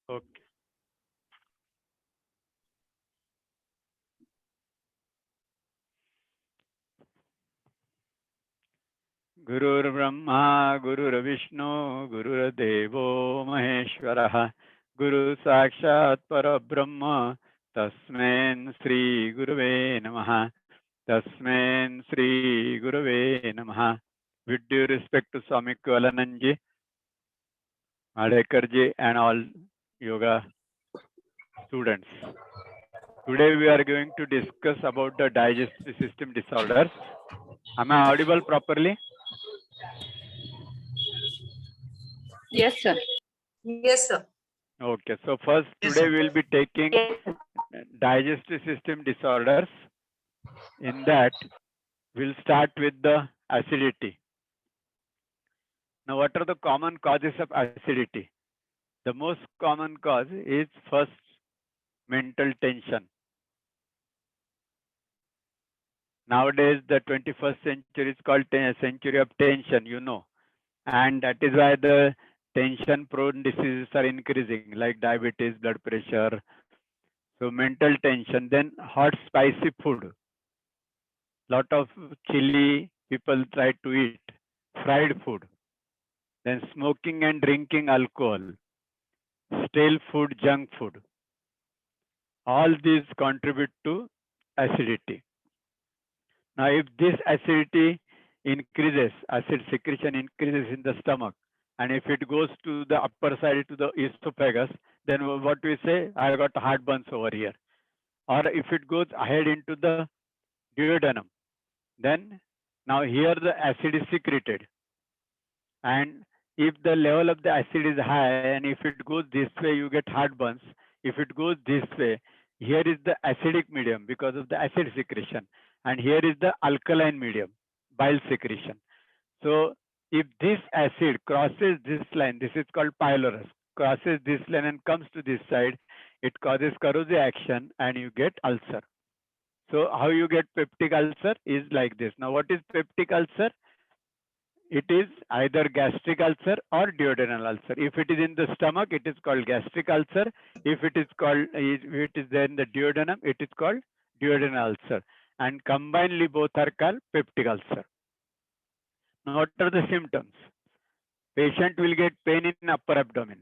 Okay. Gurur Brahma, Gurur Vishnu, Gurur Devo Maheshwarah, Guru Sakshat Parabrahma, Tasmain Sri Guruve Namaha, Tasmain Sri Guruve Namaha. With due respect to Swami Kvalananji, Madhekarji and all yoga students. Today we are going to discuss about the digestive system disorders. Am I audible properly? Yes, sir. Yes, sir. Okay, so first Yes, today sir. we will be taking digestive system disorders. In that, we'll start with the acidity. Now, what are the common causes of acidity? The most common cause is first mental tension. Nowadays, the 21st century is called century of tension, you know, and that is why the tension-prone diseases are increasing, like diabetes, blood pressure. So mental tension, then hot, spicy food. Lot of chili people try to eat, fried food, then smoking and drinking alcohol, stale food, junk food. All these contribute to acidity. Now, if this acidity increases, acid secretion increases in the stomach, and if it goes to the upper side to the esophagus, then what we say, I got heartburns over here. Or if it goes ahead into the duodenum, then now here the acid is secreted. And if the level of the acid is high and if it goes this way, you get heartburns. If it goes this way, here is the acidic medium because of the acid secretion. And here is the alkaline medium, bile secretion. So if this acid crosses this line, this is called pylorus, crosses this line and comes to this side, it causes corrosive action and you get ulcer. So how you get peptic ulcer is like this. Now what is peptic ulcer? It is either gastric ulcer or duodenal ulcer. If it is in the stomach, it is called gastric ulcer. If it is there in the duodenum, it is called duodenal ulcer. And combinedly both are called peptic ulcer. Now what are the symptoms? Patient will get pain in upper abdomen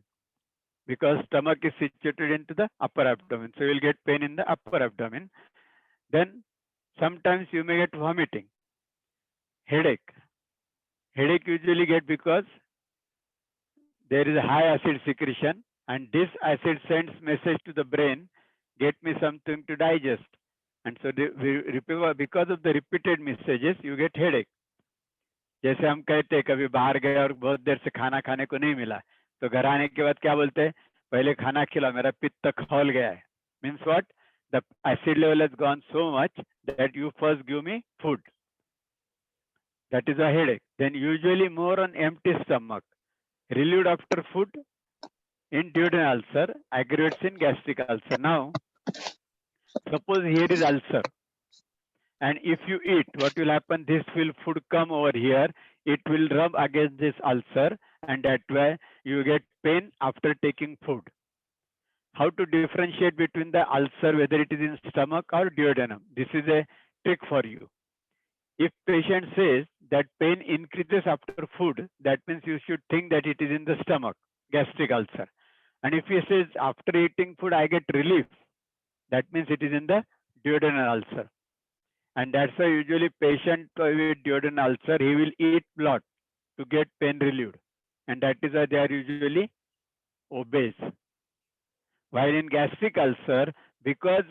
because stomach is situated into the upper abdomen. So you will get pain in the upper abdomen. Then sometimes you may get vomiting, headache. Headache usually get because there is a high acid secretion and this acid sends message to the brain, get me something to digest. And so because of the repeated messages, you get headache. जैसे हम कहते हैं कभी बाहर गए और बहुत देर से खाना खाने को नहीं मिला तो घर आने के बाद क्या बोलते हैं पहले खाना खिला मेरा पित्त खौल गया है means what the acid level has gone so much that you first give me food that is a headache. Then usually more on empty stomach, relieved after food in duodenal ulcer, aggravates in gastric ulcer. Now, suppose here is ulcer, and if you eat, what will happen? This will food come over here, it will rub against this ulcer, and that way you get pain after taking food. How to differentiate between the ulcer, whether it is in stomach or duodenum? This is a trick for you. If patient says that pain increases after food, that means you should think that it is in the stomach, gastric ulcer. And if he says after eating food I get relief, that means it is in the duodenal ulcer. And that's why usually patient with duodenal ulcer, he will eat lot to get pain relieved. And that is why they are usually obese. While in gastric ulcer, because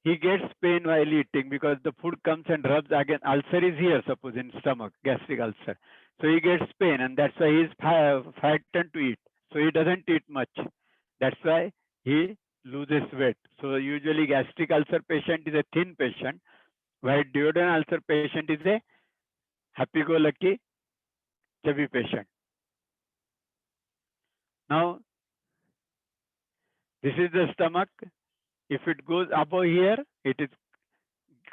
he gets pain while eating because the food comes and rubs again. Ulcer is here, suppose in stomach, gastric ulcer. So he gets pain and that's why he is frightened to eat. So he doesn't eat much. That's why he loses weight. So usually gastric ulcer patient is a thin patient, while duodenal ulcer patient is a happy-go-lucky, chubby patient. Now, this is the stomach. If it goes above here, it is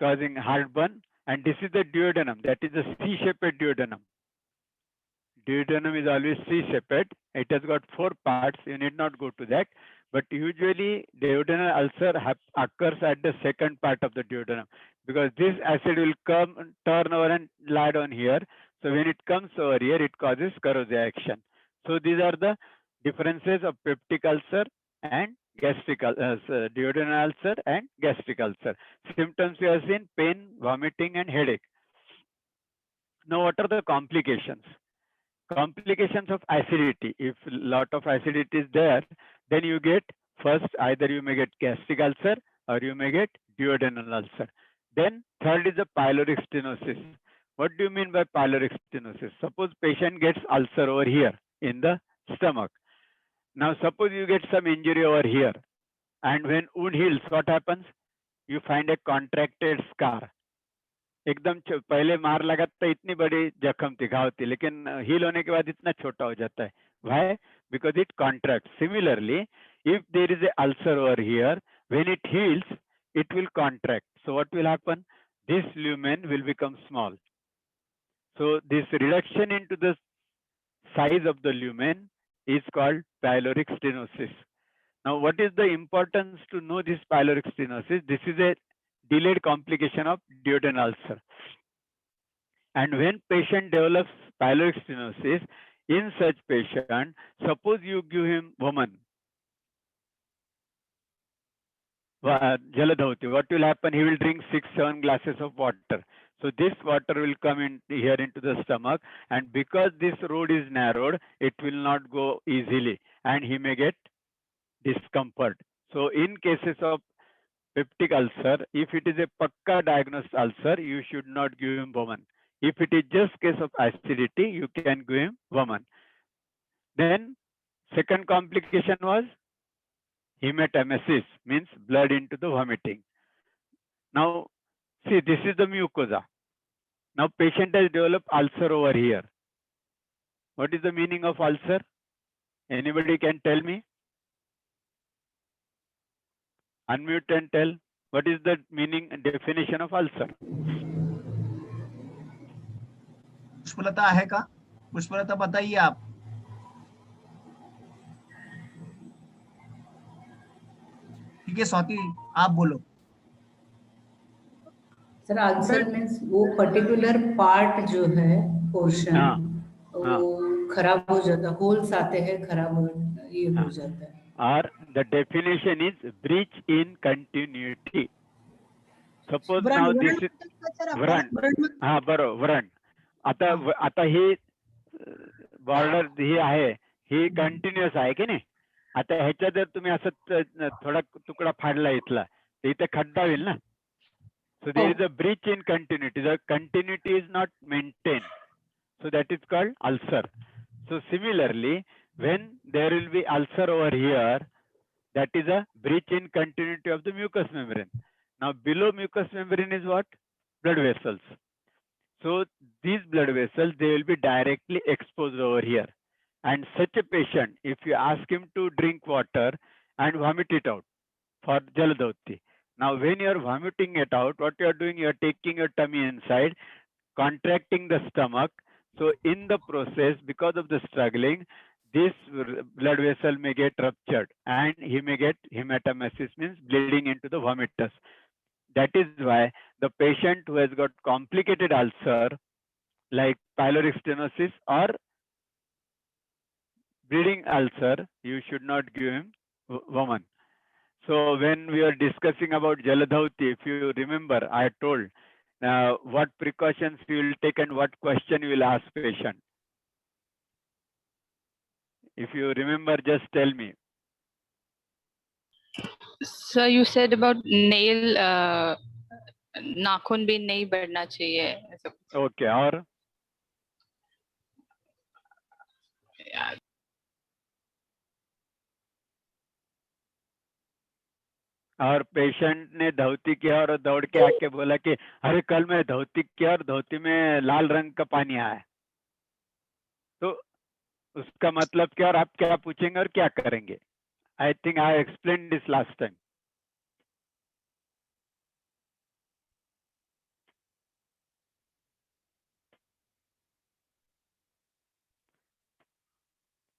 causing heartburn. And this is the duodenum, that is the C-shaped duodenum. duodenum is always C-shaped. It has got 4 parts. You need not go to that. But usually duodenal ulcer occurs at the second part of the duodenum, because this acid will come, turn over and lie down here. So when it comes over here, it causes corrosive action. So these are the differences of peptic ulcer and gastric duodenal ulcer and gastric ulcer. Symptoms we have seen: pain, vomiting, and headache. Now, what are the complications? Complications of acidity. If a lot of acidity is there, then you get first, either you may get gastric ulcer or you may get duodenal ulcer. Then third is the pyloric stenosis. What do you mean by pyloric stenosis? Suppose patient gets ulcer over here in the stomach. Now suppose you get some injury over here, and when wound heals, what happens? You find a contracted scar. एकदम पहले मार लगा तो इतनी बड़ी जख्म थी, घाव थी, लेकिन हील होने के बाद इतना छोटा हो जाता है. Why? Because it contracts. Similarly, if there is a ulcer over here, when it heals, it will contract. So what will happen? This lumen will become small. So this reduction into the size of the lumen is called pyloric stenosis. Now, what is the importance to know this pyloric stenosis? This is a delayed complication of duodenal ulcer. And when patient develops pyloric stenosis, in such patient, suppose you give him woman, Jaladhavati, what will happen? He will drink 6-7 glasses of water. So this water will come in here into the stomach, and because this road is narrowed, it will not go easily, and he may get discomfort. So in cases of peptic ulcer, if it is a pakka diagnosed ulcer, you should not give him woman. If it is just case of acidity, you can give him woman. Then second complication was hematemesis, means blood into the vomiting. Now, see, this is the mucosa. Now patient has developed ulcer over here. What is the meaning of ulcer? Anybody can tell me? Unmute and tell. What is the meaning and definition of ulcer? Pushpalata है का? पुष्पलता बताइए आप. ठीक है स्वाति, आप बोलो. Sir ulcer means वो particular part जो है पोर्शन वो खराब हो जाता, होल्स आते हैं, खराब हो ये हो जाता है. Or the definition is breach in continuity. Suppose now this is व्रण. हाँ बरोबर व्रण. आता ही बॉर्डर ही आहे, ही कंटिन्युअस आहे की नाही. आता ह्याच्या जर तुम्ही असं थोडा तुकडा फाडला इथला, तर इथे खड्डा होईल ना. So there is a breach in continuity. The continuity is not maintained. So that is called ulcer. So similarly, when there will be ulcer over here, that is a breach in continuity of the mucous membrane. Now below mucous membrane is what? Blood vessels. So these blood vessels, they will be directly exposed over here. And such a patient, if you ask him to drink water and vomit it out for Jaladhavati. Now when you are vomiting it out, what you are doing, you are taking your tummy inside, contracting the stomach. So in the process, because of the struggling, this blood vessel may get ruptured and he may get hematemesis, means bleeding into the vomitus. That is why the patient who has got complicated ulcer like pyloric stenosis or bleeding ulcer, you should not give him woman. So when we are discussing about Jaladhavati, if you remember, I told what precautions you will take and what question you will ask patient. If you remember, just tell me. So you said about nail, नाखून भी नहीं बढ़ना चाहिए. Okay, और patient ने धोती किया और दौड़ के आके बोला कि अरे कल मैं धोती किया और धोती में लाल रंग का पानी आया. तो उसका मतलब क्या और आप क्या पूछेंगे और क्या करेंगे? I think I explain this last time.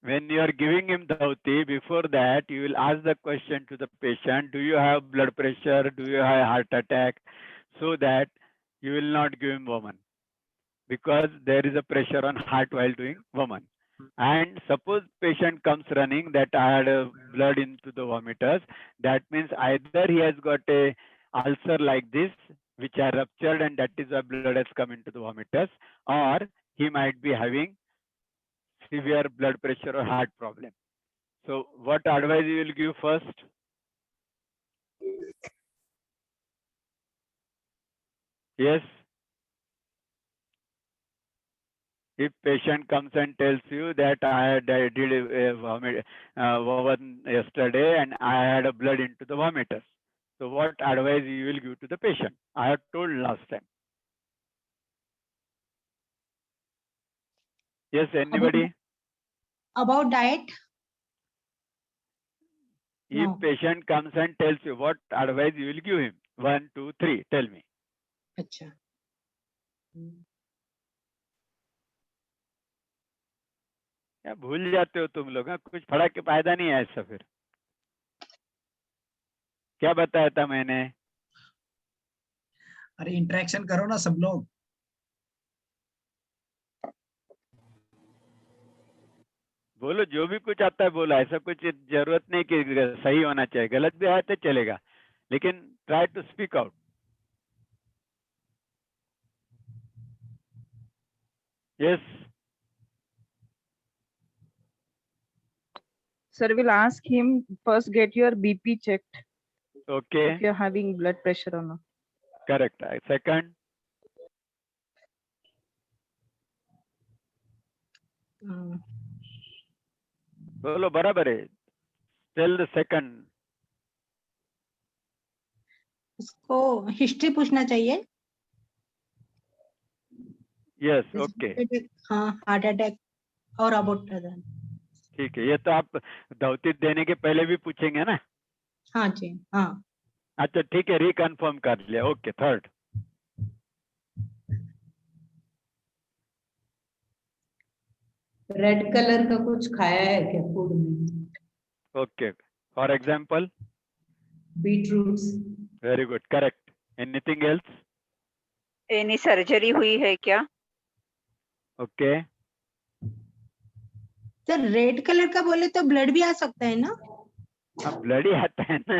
when you are giving him dhauti, before that you will ask the question to the patient, do you have blood pressure, do you have heart attack, so that you will not give him Vaman, because there is a pressure on heart while doing Vaman. And suppose patient comes running that I had a blood into the vomiters, that means either he has got a ulcer like this, which are ruptured, and that is why blood has come into the vomiters, or he might be having severe blood pressure or heart problem. So what advice you will give first? Yes. If patient comes and tells you that I did a vomit Vavan yesterday and I had a blood into the vomiters, so what advice you will give to the patient? I have told last time. Yes, anybody? About diet? If No. patient comes and tells you, what advice you will give him? 1, 2, 3. Tell me. अच्छा. क्या भूल जाते हो तुम लोग? कुछ फर्क के फायदा नहीं है ऐसा फिर. क्या बताया था मैंने? अरे इंटरेक्शन करो ना सब लोग. बोलो, जो भी कुछ आता है बोलो. ऐसा कुछ जरूरत नहीं कि सही होना चाहिए, गलत भी आया तो चलेगा, लेकिन try to speak out. Yes. Sir, we'll ask him first, get your BP checked Okay. if you're having blood pressure or not. Correct. Second. बोलो, बराबर है. Tell the second. उसको हिस्ट्री पूछना चाहिए. Yes. Okay. हाँ, हार्ट अटैक और about. ठीक है, ये तो आप धौती देने के पहले भी पूछेंगे ना? हाँ जी, हाँ. अच्छा ठीक है, रिकन्फर्म कर लिया. ओके. थर्ड. रेड कलर का कुछ खाया है क्या फूड में? Okay. For example? Beetroots. Very good. Correct. Anything else? Any surgery हुई है क्या? ओके. सर रेड कलर का बोले तो ब्लड भी आ सकता है ना? अब ब्लड ही आता है ना.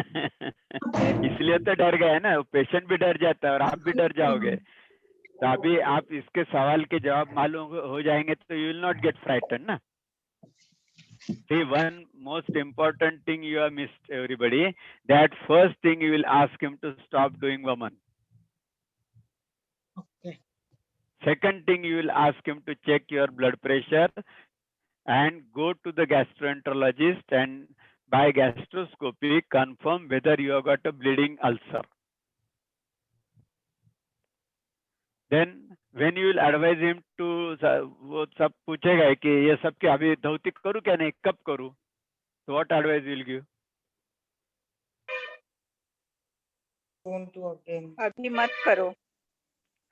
इसलिए तो डर गए ना, पेशेंट भी डर जाता है और आप भी डर जाओगे. तो अभी आप इसके सवाल के जवाब मालूम हो जाएंगे तो you will not gate frighten ना. See, one most important thing you have missed, everybody, that first thing you will ask him to stop doing Vaman. Okay. Second thing, you will ask him to check your blood pressure and go to the gastroenterologist and by gastroscopy confirm whether you have got a bleeding ulcer. Then when you will advise him to, वो सब पूछेगा कि ये सब क्या अभी धौती करूँ क्या नहीं, कब करूँ? So what advice you will give? अभी मत करो.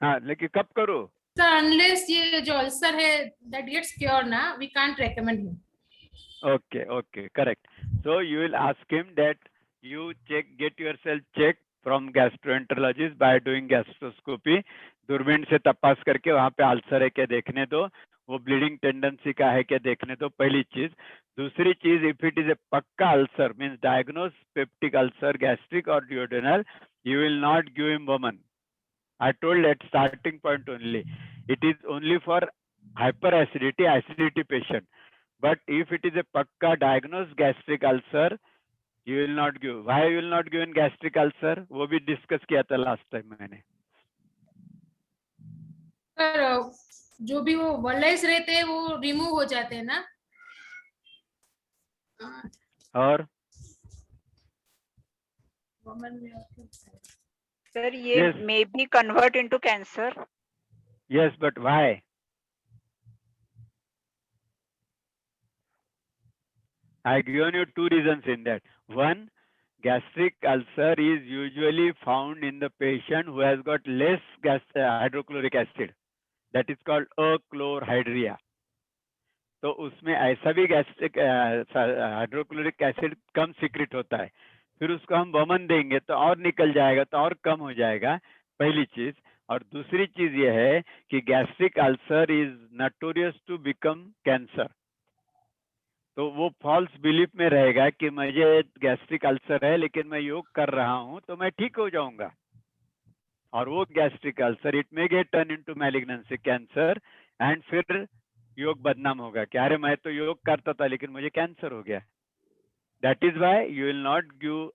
हाँ, लेकिन कब करूँ? Sir, unless ये जो ulcer है that gets cured ना, we can't recommend him. Okay, okay, correct. So you will ask him that you get yourself checked from gastroenterologist by doing gastroscopy. दूरबीन से तपास करके वहाँ पे अल्सर है क्या देखने दो, वो ब्लीडिंग टेंडेंसी का है क्या देखने दो, पहली चीज. दूसरी चीज, इफ इट इज ए पक्का ulcer means diagnose peptic ulcer, gastric और duodenal, you will not give him Vaman. I told at starting point only, it is only for hyperacidity, acidity patient. But if it is a pakka diagnosed gastric ulcer, you will not give. Why you will not give in gastric ulcer? वो भी discuss किया था last time मैंने. Sir जो भी वो Wallace रहते हैं वो रिमूव हो जाते हैं ना? और सर ये Yes. may be convert into cancer. yes, but why? I given you two reasons in that. One, gastric ulcer is usually found in the patient who has got less hydrochloric acid. That is called achlorhydria. तो उसमें ऐसा भी gastric hydrochloric acid कम secret होता है, फिर उसको हम वमन देंगे तो और निकल जाएगा, तो और कम हो जाएगा, पहली चीज। और दूसरी चीज ये है कि gastric ulcer is notorious to become cancer. तो वो फॉल्स बिलीफ में रहेगा कि मुझे गैस्ट्रिक अल्सर है लेकिन मैं योग कर रहा हूं तो मैं ठीक हो जाऊंगा, और वो gastric ulcer it may gate turn into malignancy cancer, and फिर योग बदनाम होगा कि अरे मैं तो योग करता था लेकिन मुझे कैंसर हो गया। That is why you will not give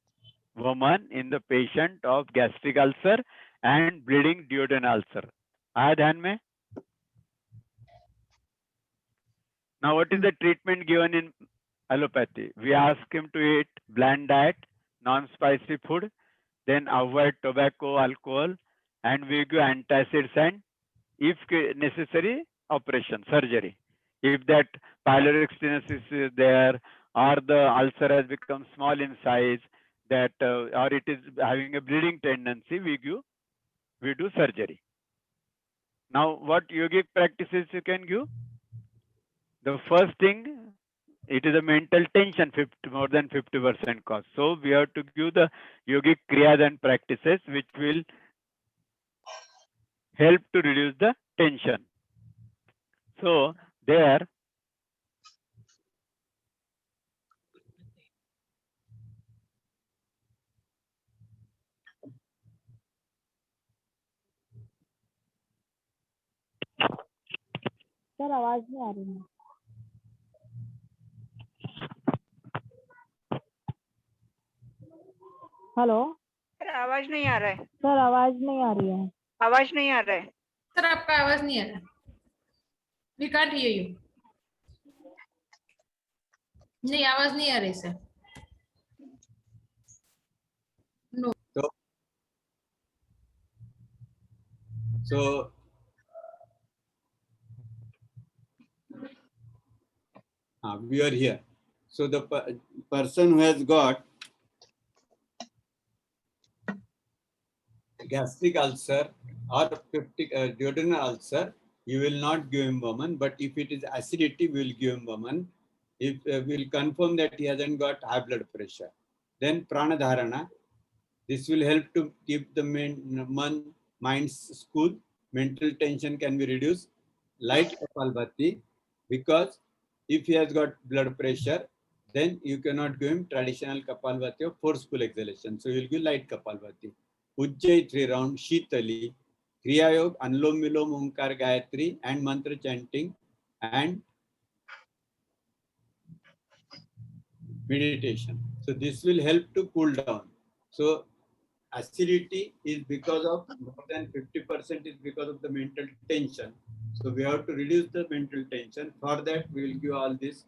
woman in the patient of gastric ulcer and bleeding duodenal ulcer. आया ध्यान में? Now, what is the treatment given in allopathy? We ask him to eat bland diet, non-spicy food, then avoid tobacco, alcohol, and we give antacids and, if necessary, operation, surgery. If that pyloric stenosis is there, or the ulcer has become small in size, that or it is having a bleeding tendency, we do surgery. Now, what yogic practices you can give? The first thing, it is a mental tension, more than 50% cause. So we have to give the yogic kriyas and practices which will help to reduce the tension. So there, sir आवाज नहीं आ रही है। Hello sir आवाज नहीं आ रहा है। Sir, आवाज नहीं आ रही है। आवाज नहीं आ रहा है। सर आपका आवाज नहीं आ रहा, वी कांट हियर यू। नहीं, आवाज नहीं आ रही sir. No. So we are here. So the person who has got gastric ulcer or peptic duodenal ulcer, you will not give him woman, but if it is acidity, we will give him woman. If we will confirm that he hasn't got high blood pressure, then pranadharana. This will help to keep the mind's cool, mental tension can be reduced. Light Kapalbhati, because if he has got blood pressure, then you cannot give him traditional Kapalbhati or forceful exhalation. So you will give light Kapalbhati. Ujjayi 3 round, Shitali, Kriya Yoga, Anulom Vilom, Omkar Gayatri, and mantra chanting and meditation. So this will help to cool down. So acidity is because of more than 50% is because of the mental tension. So we have to reduce the mental tension. For that, we will give all this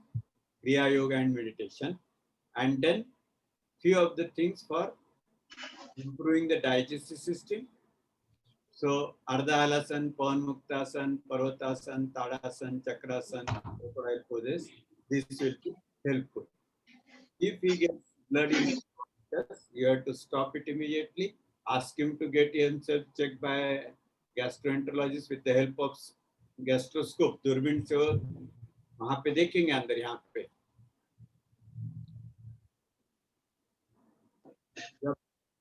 Kriya Yoga and meditation. And then few of the things for improving the digestive system. So Ardha Halasan, Pawan Muktasan, Parvatasan, Tadasan, Chakrasan, crocodile poses. This will be helpful. If he gets blood in his body, you have to stop it immediately. Ask him to get himself checked by gastroenterologist with the help of gastroscope. दूरबीन से वहां पे देखेंगे अंदर यहाँ पे। जब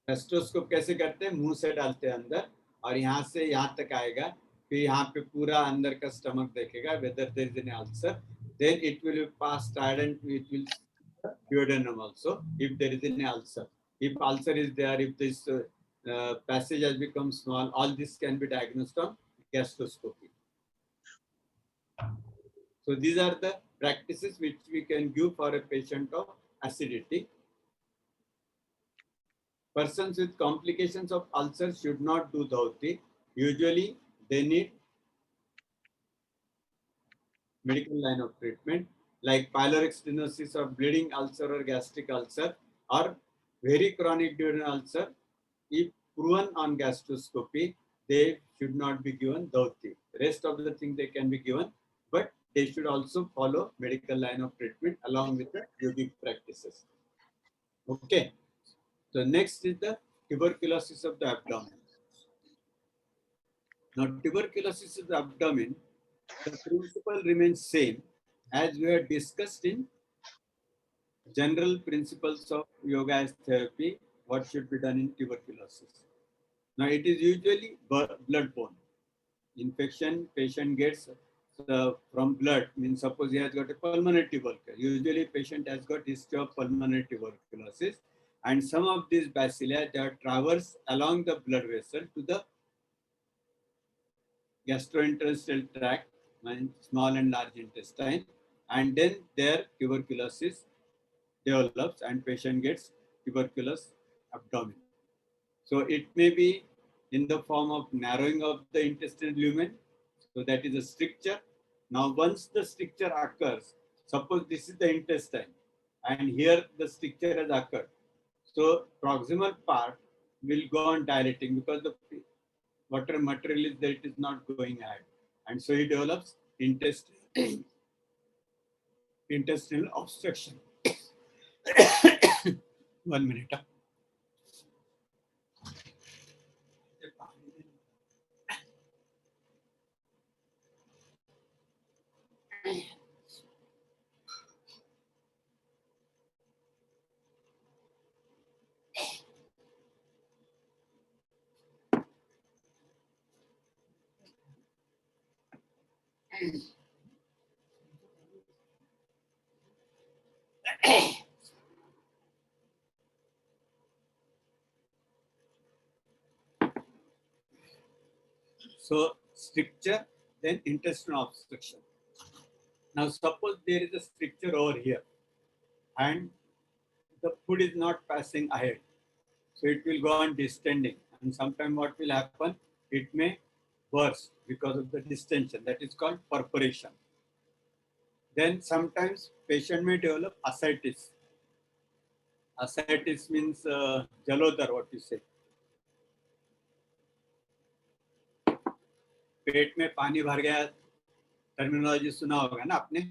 gastroscope कैसे करते हैं? मुंह से डालते हैं अंदर और यहाँ से यहाँ तक आएगा, फिर यहाँ पे पूरा अंदर का स्टमक देखेगा whether there is any ulcer. Then it will pass and it will duodenum also if there is any ulcer. If ulcer is there, if this passage has become small, all this can be diagnosed on gastroscopy. So these are the practices which we can give for a patient of acidity. Persons with complications of ulcer should not do dhauti. Usually they need medical line of treatment like pyloric stenosis or bleeding ulcer or gastric ulcer or very chronic duodenal ulcer. If proven on gastroscopy, they should not be given dhauti. Rest of the things they can be given, but they should also follow medical line of treatment along with the yogic practices. Okay. So next is the tuberculosis of the abdomen. Now tuberculosis of the abdomen, the principle remains same. as we have discussed in general principles of yoga as therapy, what should be done in tuberculosis. Now, it is usually blood-borne. Infection patient gets from blood, means suppose he has got a pulmonary tuberculosis. Usually patient has got history of pulmonary tuberculosis, and some of these bacilli that traverse along the blood vessel to the gastrointestinal tract, means small and large intestine, and then their tuberculosis develops and patient gets tuberculous abdomen. So it may be in the form of narrowing of the intestinal lumen. So that is a stricture. Now, once the stricture occurs, suppose this is the intestine and here the stricture has occurred. So proximal part will go on dilating because the water material is there, it is not going ahead. And so it develops intestinal obstruction. 1 minute. So stricture, then intestinal obstruction. Now suppose there is a stricture over here and the food is not passing ahead. So it will go on distending, and sometimes what will happen, it may burst because of the distension. That is called perforation. Then sometimes patient may develop ascites. Ascites means jalodhar, what you say. पेट में पानी भर गया, terminology सुना होगा ना आपने.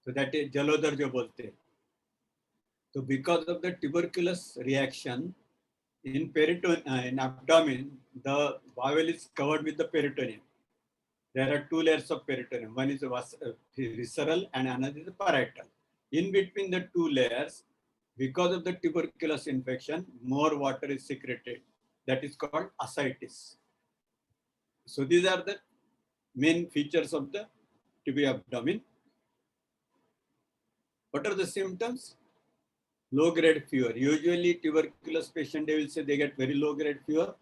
So that is jalodhar जो बोलते हैं. So because of the tuberculous reaction in in abdomen, the bowel is covered with the peritoneum. There are two layers of peritoneum. One is visceral and another is parietal. In between the two layers, because of the tuberculous infection, more water is secreted. That is called ascites. So these are the main features of the TB abdomen. What are the symptoms? Low grade fever. Usually tuberculous patient, they will say they get very low grade fever.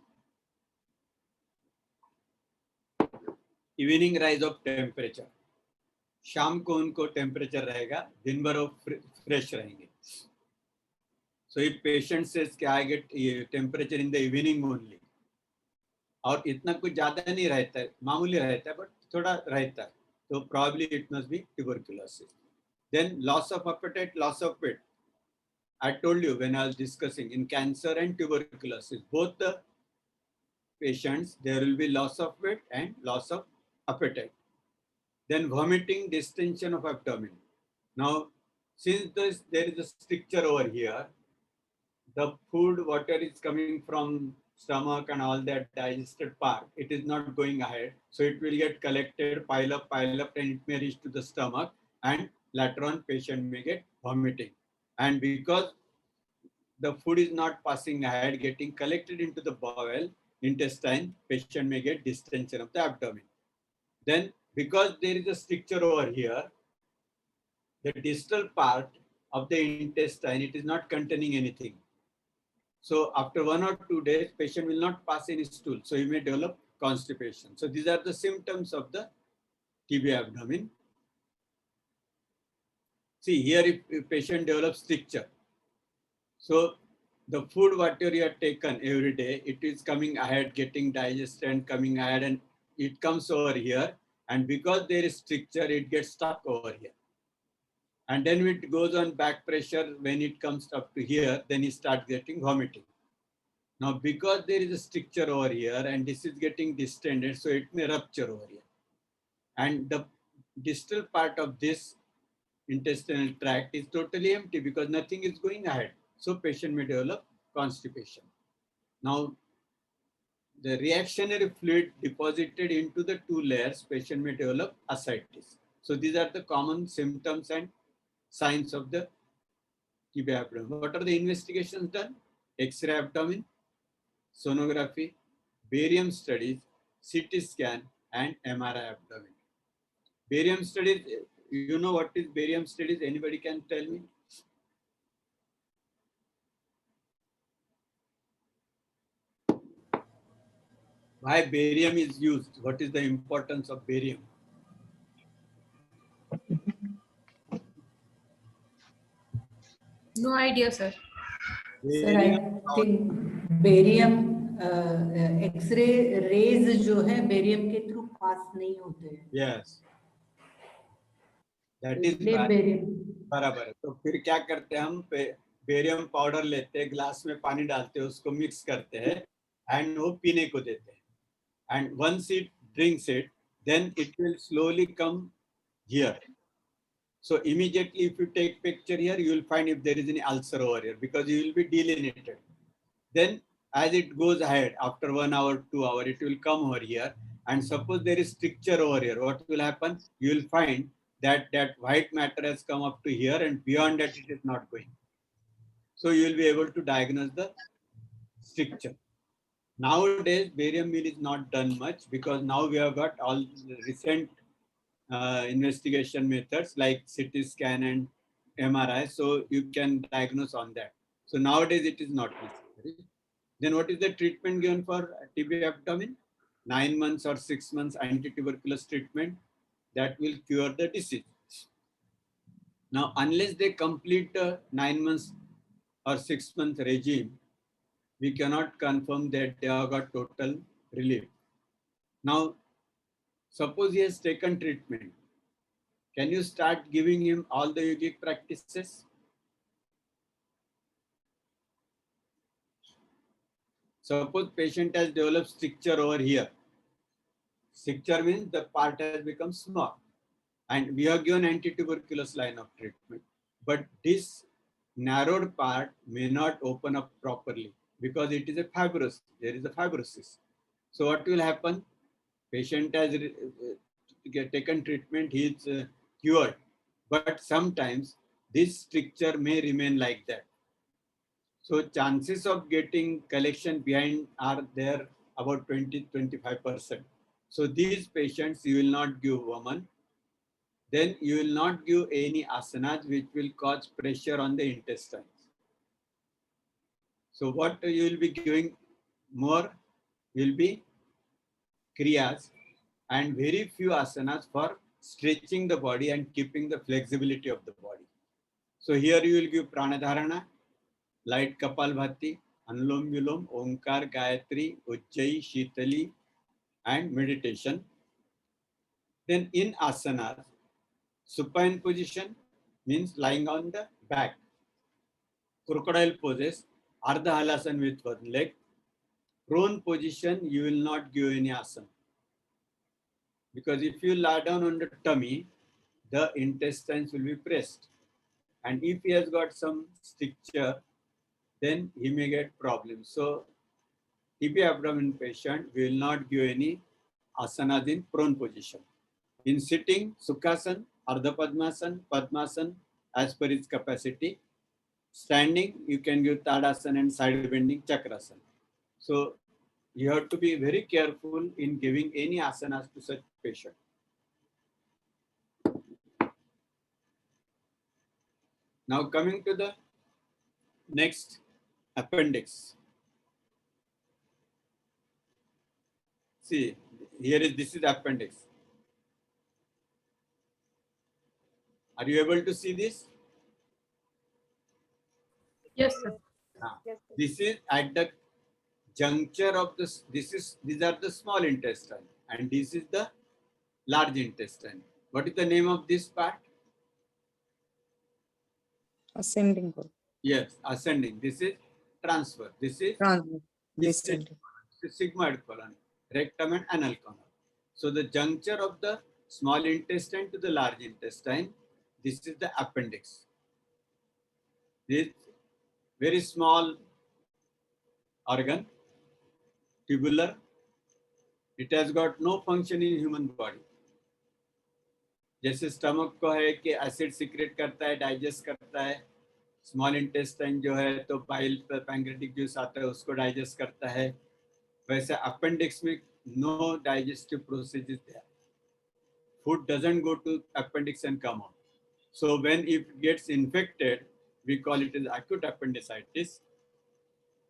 Evening rise of temperature. शाम को उनको temperature रहेगा, दिन भर वो fresh रहेंगे. So if patient says कि I get temperature in the evening only, और इतना कुछ ज़्यादा नहीं रहता है, मामूली रहता है, but थोड़ा रहता है, तो probably it must be tuberculosis. Then loss of appetite, loss of weight. I told you when I was discussing in cancer and tuberculosis, both the patients, there will be loss of weight and loss of appetite. Then vomiting, distension of abdomen. Now, since there is a stricture over here, the food, water is coming from stomach and all that digested part, it is not going ahead. So it will get collected, pile up, and it may reach to the stomach, and later on patient may get vomiting. And because the food is not passing ahead, getting collected into the bowel, intestine, patient may get distension of the abdomen. Then because there is a stricture over here, the distal part of the intestine, it is not containing anything. So after 1 or 2 days, patient will not pass any stool. So he may develop constipation. So these are the symptoms of the TB abdomen. See here, if patient develops stricture, so the food whatever you have taken every day, it is coming ahead, getting digested and coming ahead, and it comes over here. And because there is stricture, it gets stuck over here. And then it goes on back pressure. When it comes up to here, then it starts getting vomiting. Now, because there is a stricture over here and this is getting distended, so it may rupture over here. And the distal part of this intestinal tract is totally empty because nothing is going ahead. So patient may develop constipation. Now, the reactionary fluid deposited into the two layers, patient may develop ascites. So these are the common symptoms and signs of the TB abdomen. What are the investigations done? X-ray abdomen, sonography, barium studies, CT scan, and MRI abdomen. Barium studies, you know what is barium studies? Anybody can tell me? Why barium is used? What is the importance of barium? No idea, sir. Sir I think barium x ray rays जो है barium के through pass नहीं होते हैं Yes. That is इसलिए why. Barium बराबर है। तो फिर क्या करते हैं हम? बेरियम पाउडर लेते हैं, ग्लास में पानी डालते हैं, उसको मिक्स करते हैं एंड वो पीने को देते हैं। And once it drinks it, then it will slowly come here. So immediately if you take picture here, you will find if there is any ulcer over here because you will be delineated. Then as it goes ahead, after 1 hour, 2 hours, it will come over here. And suppose there is stricture over here, what will happen? You will find that that white matter has come up to here and beyond that it is not going. So you will be able to diagnose the stricture. Nowadays, barium meal is not done much because now we have got all the recent investigation methods like CT scan and MRI, so you can diagnose on that. So nowadays it is not necessary. Then what is the treatment given for TB abdomen? 9 months or 6 months anti-tuberculous treatment that will cure the disease. Now, unless they complete the 9 months or 6 month regime, we cannot confirm that they have got total relief. Now, suppose he has taken treatment. Can you start giving him all the yogic practices? Suppose patient has developed stricture over here. Stricture means the part has become small. And we have given anti-tuberculous line of treatment. But this narrowed part may not open up properly because it is a fibrosis. There is a fibrosis. So what will happen? Patient has taken treatment, he is cured. But sometimes this stricture may remain like that. So chances of getting collection behind are there about 20-25%. So these patients you will not give woman. Then you will not give any asanas which will cause pressure on the intestines. So what you will be giving more will be kriyas and very few asanas for stretching the body and keeping the flexibility of the body. So here you will give pranadharana, light kapalbhati, anulom vilom, omkar, gayatri, ujjayi, shitali, and meditation. Then in asanas, supine position means lying on the back. Crocodile poses, ardha halasan with one leg. Prone position, you will not give any asana. Because if you lie down on the tummy, the intestines will be pressed. And if he has got some stricture, then he may get problems. So, TB abdomen patient will not give any asanas in prone position. In sitting, Sukhasana, Ardha Padmasana, Padmasana as per its capacity. Standing, you can give Tadasana and side bending Chakrasana. So, you have to be very careful in giving any asanas to such patient. Now coming to the next appendix. See, this is appendix. Are you able to see this? Yes, sir. This is at the juncture of this. These are the small intestine, and this is the large intestine. What is the name of this part? Ascending colon. Yes, ascending. This is transfer. This is Descending. sigmoid colon, rectum and anal colon. So the juncture of the small intestine to the large intestine, this is the appendix. This very small organ, tubular. It has got no function in human body. जैसे stomach को है कि acid secret करता है, digest करता है, small intestine जो है तो पाइल पैंक्रेटिक जूस आता है उसको डाइजेस्ट करता है, वैसे अपेंडिक्स में no digestive process is there. Food doesn't go to appendix and come out. So when it gets infected, we call it as acute appendicitis.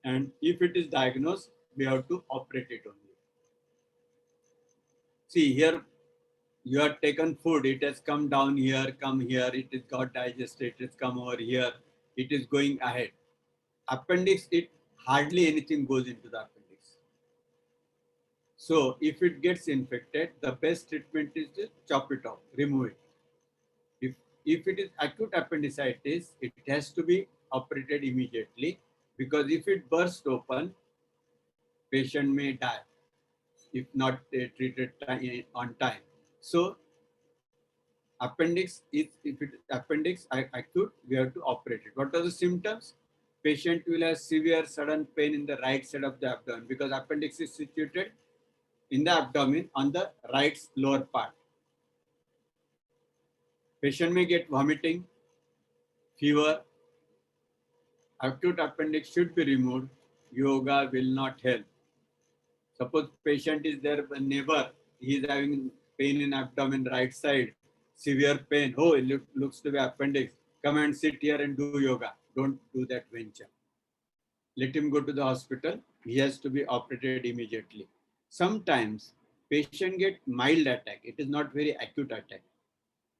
And if it is diagnosed, we have to operate it only. See here, you have taken food, it has come down here, come here, it is got digested, it has come over here, it is going ahead. Appendix, it hardly anything goes into the appendix. So if it gets infected, the best treatment is to chop it off, remove it. If it is acute appendicitis, it has to be operated immediately, because if it bursts open, patient may die if not treated on time. So appendix is, if it is appendix acute, we have to operate it. What are the symptoms? Patient will have severe sudden pain in the right side of the abdomen, because appendix is situated in the abdomen on the right lower part. Patient may get vomiting, fever. Acute appendix should be removed. Yoga will not help. Suppose patient is there, a neighbor, he is having pain in abdomen right side, severe pain. Oh, it looks to be appendix. Come and sit here and do yoga. Don't do that venture. Let him go to the hospital. He has to be operated immediately. Sometimes patient get mild attack. It is not very acute attack.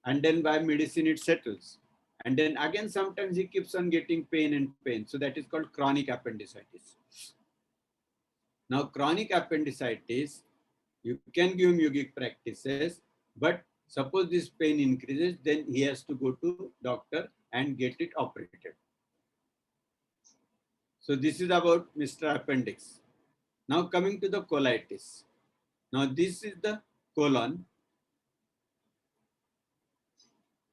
And then by medicine it settles. And then again, sometimes he keeps on getting pain and pain. So that is called chronic appendicitis. Now, chronic appendicitis, you can give him yogic practices, but suppose this pain increases, then he has to go to doctor and get it operated. So this is about Mr. Appendix. Now coming to the colitis. Now this is the colon,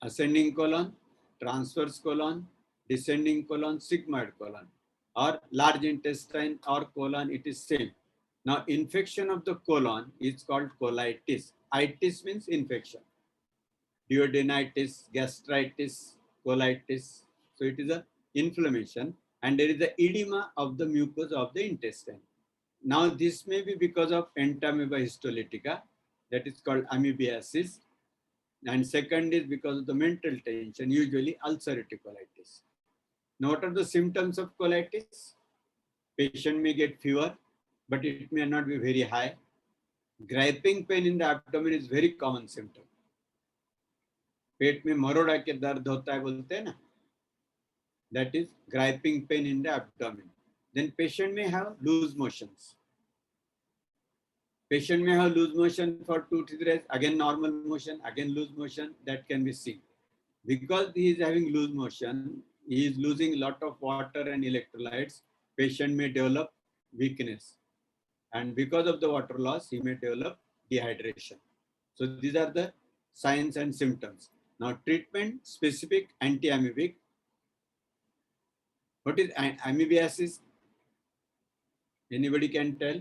ascending colon, transverse colon, descending colon, sigmoid colon, or large intestine or colon, it is same. Now infection of the colon is called colitis. Itis means infection. Duodenitis, gastritis, colitis. So it is a inflammation, and there is the edema of the mucosa of the intestine. Now this may be because of Entamoeba histolytica, that is called amoebiasis. And second is because of the mental tension, usually ulcerative colitis. Now what are the symptoms of colitis? Patient may get fever, but it may not be very high. Griping pain in the abdomen is very common symptom. पेट में मरोड़ा के दर्द होता है बोलते हैं ना, that is griping pain in the abdomen. Then patient may have loose motions. Patient may have loose motion for 2 to 3 days, again normal motion, again loose motion, that can be seen. Because he is having loose motion, he is losing a lot of water and electrolytes, patient may develop weakness. And because of the water loss, he may develop dehydration. So these are the signs and symptoms. Now treatment, specific anti-amoebic. What is amoebiasis? Anybody can tell?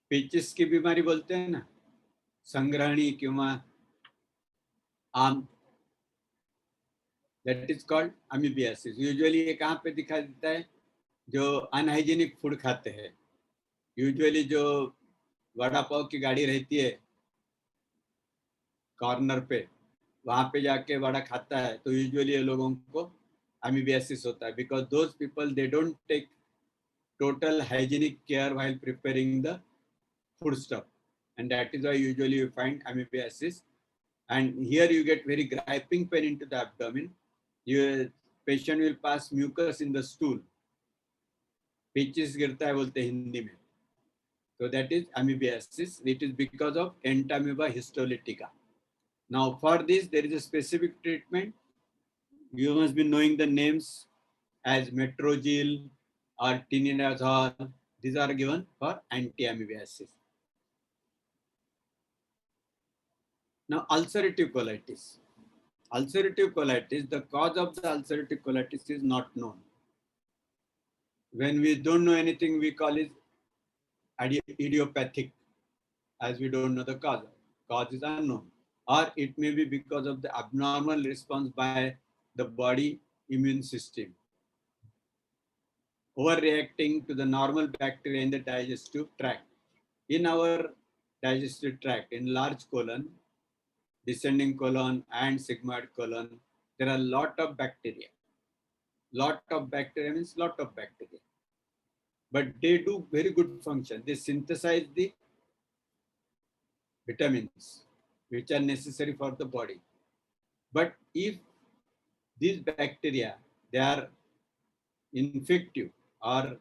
पेचिस की बीमारी बोलते हैं ना, संग्रहणी किंवा आम, that is called amoebiasis. Usually ये कहाँ पे दिखाई देता है? जो अनहाइजीनिक फूड खाते हैं, यूजुअली जो वड़ा पाव की गाड़ी रहती है कॉर्नर पे, वहां पे जाके वड़ा खाता है, तो यूजुअली ये लोगों को amoebiasis होता है, because those people, they don't take total hygienic care while preparing the food stuff, and that is why usually you find amoebiasis. And here you get very griping pain into the abdomen. Your patient will pass mucus in the stool. पेचिस गिरता है बोलते हैं हिंदी में. So that is amoebiasis. It is because of Entamoeba histolytica. Now for this there is a specific treatment. You must be knowing the names as Metrogyl or Tinidazole. These are given for anti-amoebiasis. Now ulcerative colitis. Ulcerative colitis, the cause of the ulcerative colitis is not known. when we don't know anything, we call it idiopathic, as we don't know the cause. Cause is unknown. Or it may be because of the abnormal response by the body immune system, overreacting to the normal bacteria in the digestive tract. In our digestive tract, in large colon, descending colon and sigmoid colon, there are a lot of bacteria. Lot of bacteria means lot of bacteria. But they do very good function. They synthesize the vitamins which are necessary for the body. But if these bacteria, they are infective or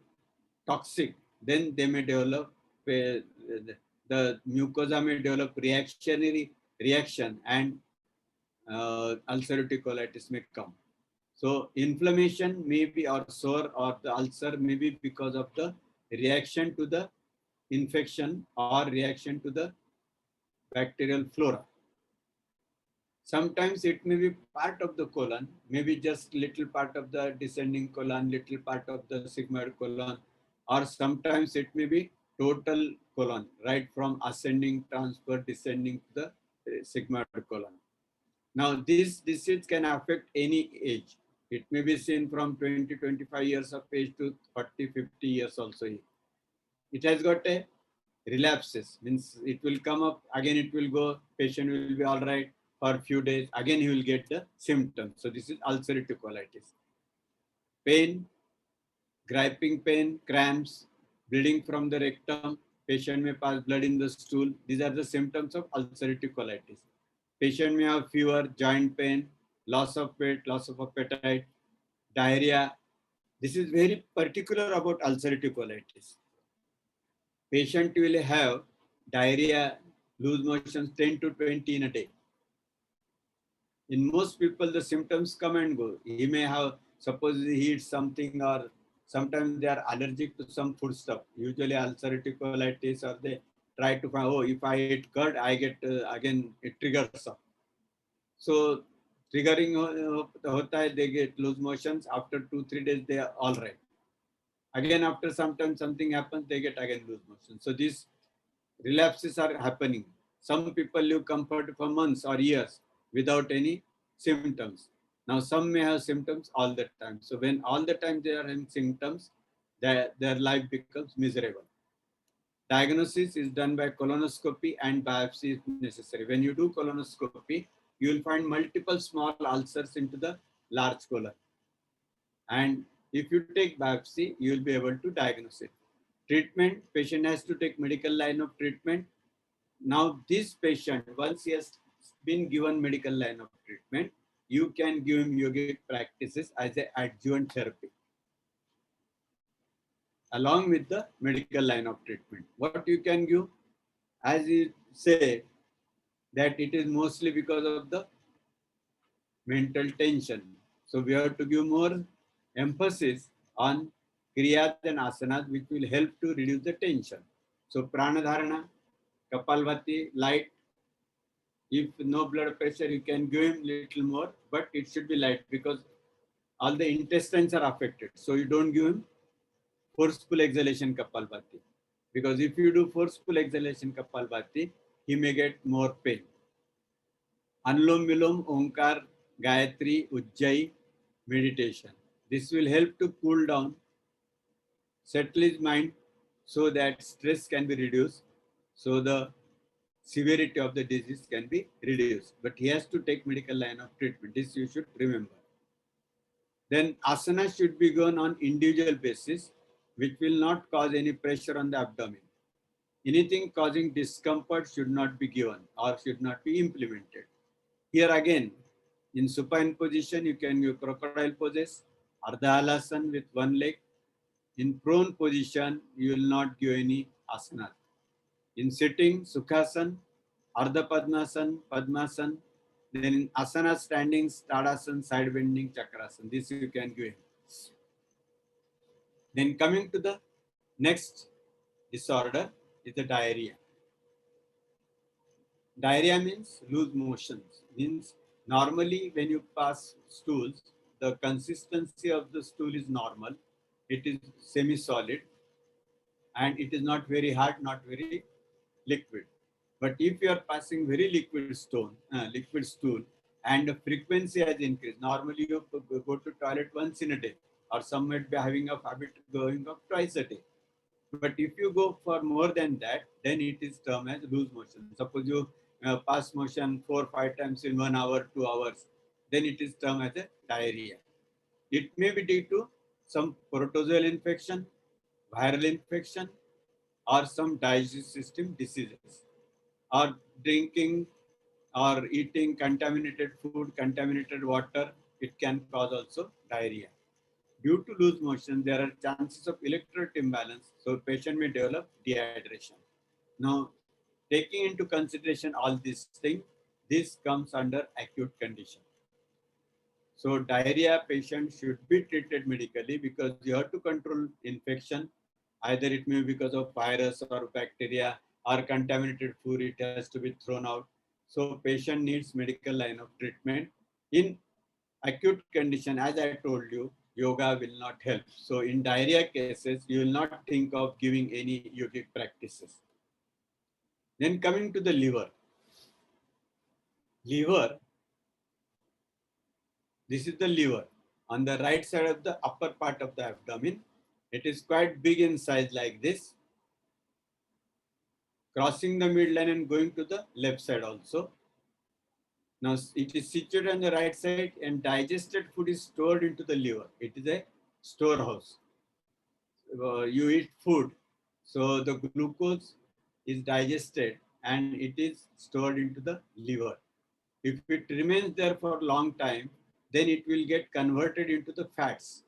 toxic, then they may develop, the mucosa may develop reaction and ulcerative colitis may come. So inflammation may be or sore or the ulcer may be because of the reaction to the infection or reaction to the bacterial flora. Sometimes it may be part of the colon, maybe just little part of the descending colon, little part of the sigmoid colon, or sometimes it may be total colon, right from ascending, transfer, descending to the sigmoid colon. Now, this disease can affect any age. It may be seen from 20, 25 years of age to 40, 50 years also. It has got a relapses, means it will come up, again it will go, patient will be all right for a few days, again he will get the symptoms. So this is ulcerative colitis. Pain, griping pain, cramps, bleeding from the rectum, patient may pass blood in the stool. These are the symptoms of ulcerative colitis. Patient may have fever, joint pain, loss of weight, loss of appetite, diarrhea. This is very particular about ulcerative colitis. Patient will have diarrhea, loose motions 10 to 20 in a day. In most people, the symptoms come and go. He may have, suppose he eats something, or sometimes they are allergic to some food stuff. Usually ulcerative colitis, or they try to find, oh, if I eat curd, I get, again, it triggers up. So triggering hota hai, they get loose motions. After 2-3 days, they are all right. Again, after some time, something happens, they get again loose motion. So these relapses are happening. Some people live comfort for months or years without any symptoms. Now, some may have symptoms all the time. So when all the time they are having symptoms, their life becomes miserable. Diagnosis is done by colonoscopy and biopsy is necessary. When you do colonoscopy, you will find multiple small ulcers into the large colon. And if you take biopsy, you will be able to diagnose it. Treatment, patient has to take medical line of treatment. Now this patient, once he has been given medical line of treatment, you can give him yogic practices as an adjuvant therapy along with the medical line of treatment. What you can give, as you say, that it is mostly because of the mental tension. So we have to give more emphasis on kriyas and asanas, which will help to reduce the tension. So pranadharana, kapalbhati, light. If no blood pressure, you can give him little more, but it should be light because all the intestines are affected. So you don't give him forceful exhalation kapalbhati, because if you do forceful exhalation kapalbhati, he may get more pain. Anulom Vilom, Omkar, Gayatri, Ujjayi, meditation. This will help to cool down, settle his mind so that stress can be reduced, so the severity of the disease can be reduced. But he has to take medical line of treatment. This you should remember. Then asana should be given on individual basis, which will not cause any pressure on the abdomen. Anything causing discomfort should not be given or should not be implemented. Here again, in supine position, you can give crocodile poses, Ardha Halasana with one leg. In prone position, you will not give any asana. In sitting, Sukhasana, Ardha Padmasana, Padmasana. Then in asana standing, Tadasana, side bending, Chakrasana. This you can give. Then coming to the next disorder is the diarrhea. Diarrhea means loose motions. Means normally when you pass stools, the consistency of the stool is normal. it is semi-solid, and it is not very hard, not very liquid. But if you are passing very liquid stool, and the frequency has increased, normally you go to toilet once in a day, or some might be having a habit going up twice a day. But if you go for more than that, then it is termed as loose motion. Suppose you pass motion 4 or 5 times in 1 hour, 2 hours, then it is termed as a diarrhea. It may be due to some protozoal infection, viral infection, or some digestive system diseases, or drinking or eating contaminated food, contaminated water. It can cause also diarrhea. Due to loose motion, there are chances of electrolyte imbalance, so patient may develop dehydration. Now, taking into consideration all these things, this comes under acute condition. So diarrhea patient should be treated medically because you have to control infection. Either it may be because of virus or bacteria or contaminated food, it has to be thrown out. So patient needs medical line of treatment. In acute condition, as I told you, yoga will not help. So in diarrhea cases, you will not think of giving any yogic practices. Then coming to the liver. Liver, this is the liver. On the right side of the upper part of the abdomen, it is quite big in size like this, crossing the midline and going to the left side also. Now it is situated on the right side and digested food is stored into the liver. It is a storehouse. You eat food, so the glucose is digested and it is stored into the liver. If it remains there for a long time, then it will get converted into the fats.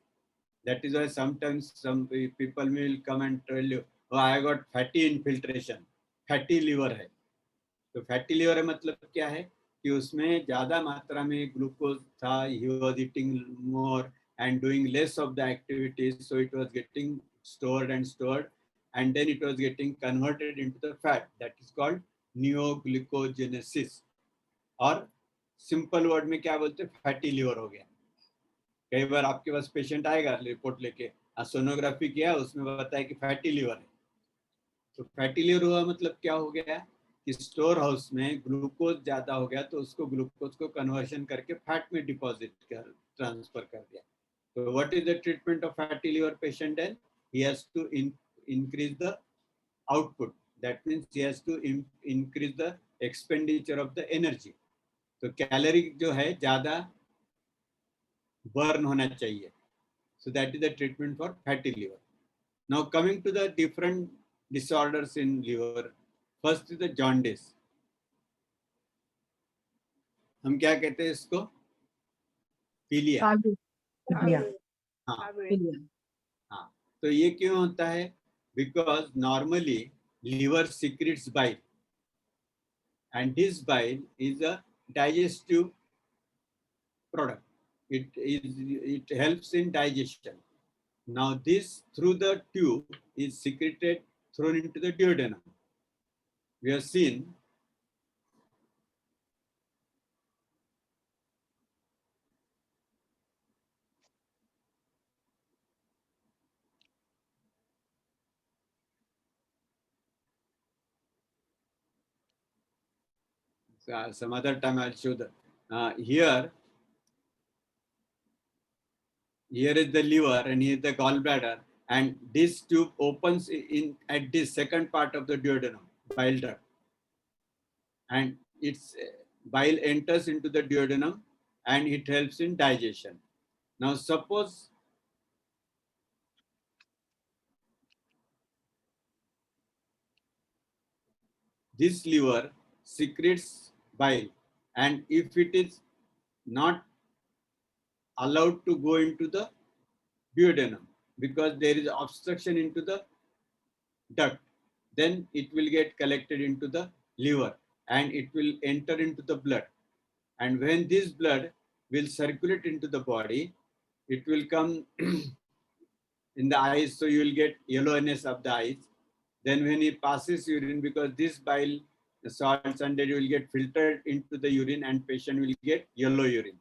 That is why sometimes some people will come and tell you, oh, I got fatty infiltration, fatty liver है. तो fatty liver है मतलब क्या है कि उसमें ज़्यादा मात्रा में ग्लूकोज था, he was eating more and doing less of the activities, so it was getting stored, and then it was getting converted into the fat. That is called neoglycogenesis. और सिंपल वर्ड में क्या बोलते हैं, fatty liver हो गया. कई बार आपके पास patient आएगा रिपोर्ट लेके, सोनोग्राफी किया, उसमें बताया कि फैटी लिवर है. तो फैटी लिवर हुआ मतलब क्या हो गया कि स्टोर हाउस में ग्लूकोज ज्यादा हो गया, तो उसको ग्लूकोज को कन्वर्शन करके फैट में डिपॉजिट कर ट्रांसफर कर दिया. तो what is the treatment of fatty liver patient? And he has to increase the output. That means he has to increase the expenditure of the energy. तो calorie जो है ज्यादा बर्न होना चाहिए. So that is the treatment for fatty liver. Now coming to the different disorders in liver. First is the jaundice. हम क्या कहते हैं इसको? पीलिया. हाँ. हाँ. तो ये क्यों होता है? Because normally liver secretes bile, and this bile is a digestive product. It helps in digestion. Now this through the tube is secreted, thrown into the duodenum. We have seen some other time I'll show the here is the liver and here is the gallbladder, and this tube opens in at this second part of the duodenum, bile duct, and its bile enters into the duodenum and it helps in digestion. Now suppose this liver secretes bile, and if it is not allowed to go into the duodenum because there is obstruction into the duct, then it will get collected into the liver and it will enter into the blood. And when this blood will circulate into the body, it will come in the eyes, so you will get yellowness of the eyes. Then when it passes urine, because this bile salts and then you will get filtered into the urine and patient will get yellow urine.